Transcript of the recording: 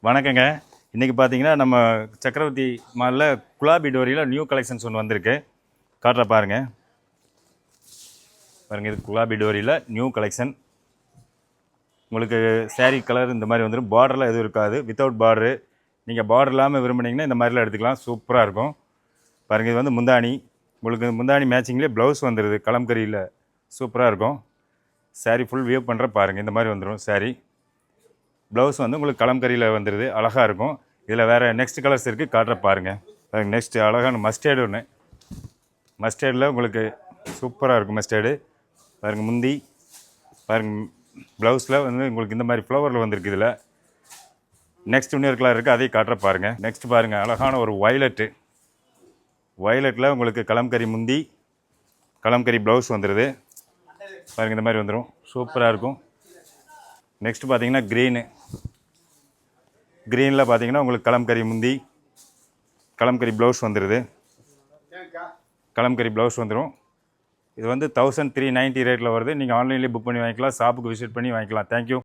வணக்கங்க. இன்றைக்கி பார்த்தீங்கன்னா நம்ம சக்கரவர்த்தி மாலில் குலாபி டோரியில் நியூ கலெக்ஷன்ஸ் ஒன்று வந்திருக்கு. காட்டுற பாருங்கள். இது குலாபி டோரியில் நியூ கலெக்ஷன். உங்களுக்கு சேரீ கலர் இந்த மாதிரி வந்துடும். பார்டர்லாம் எதுவும் இருக்காது, வித்தவுட் பார்டரு. நீங்கள் பார்டர் இல்லாமல் விரும்புனீங்கன்னா இந்த மாதிரிலாம் எடுத்துக்கலாம், சூப்பராக இருக்கும். பாருங்கள், இது வந்து முந்தானி. உங்களுக்கு முந்தானி மேட்சிங்லேயே ப்ளவுஸ் வந்துடுது கலம்கரியில், சூப்பராக இருக்கும். சேரீ ஃபுல் வியூ பண்ணுற பாருங்கள், இந்த மாதிரி வந்துடும் சேரீ. ப்ளவுஸ் வந்து உங்களுக்கு கலம்கரியில் வந்துடுது, அழகாக இருக்கும். இதில் வேறு நெக்ஸ்ட் கலர்ஸ் இருக்குது, காட்டுற பாருங்கள். நெக்ஸ்ட்டு அழகான மஸ்டர்டு ஒன்று. மஸ்டர்டில் உங்களுக்கு சூப்பராக இருக்கும் மஸ்டர்டு. பாருங்கள் முந்தி பாருங்கள். ப்ளவுஸில் வந்து உங்களுக்கு இந்த மாதிரி ஃப்ளவரில் வந்துருக்கு. இதில் நெக்ஸ்ட் இன்னொரு கலர் இருக்குது, அதையும் காட்டுற பாருங்கள். நெக்ஸ்ட் பாருங்கள், அழகான ஒரு வயலட்டு. வயலட்டில் உங்களுக்கு கலம்கரி முந்தி, கலம்கரி ப்ளவுஸ் வந்துடுது. பாருங்கள், இந்த மாதிரி வந்துடும், சூப்பராக இருக்கும். நெக்ஸ்ட் பார்த்தீங்கன்னா க்ரீனு. க்ரீனில் பார்த்தீங்கன்னா உங்களுக்கு கலம்கரி முந்தி, கலம்கரி ப்ளவுஸ் வந்துடுது. கலம்கரி ப்ளவுஸ் வந்துடும். இது வந்து 1390 ரேட்டில் வருது. நீங்கள் ஆன்லைன்லேயே புக் பண்ணி வாங்கிக்கலாம், ஷாப்புக்கு விசிட் பண்ணி வாங்கிக்கலாம். தேங்க்யூ.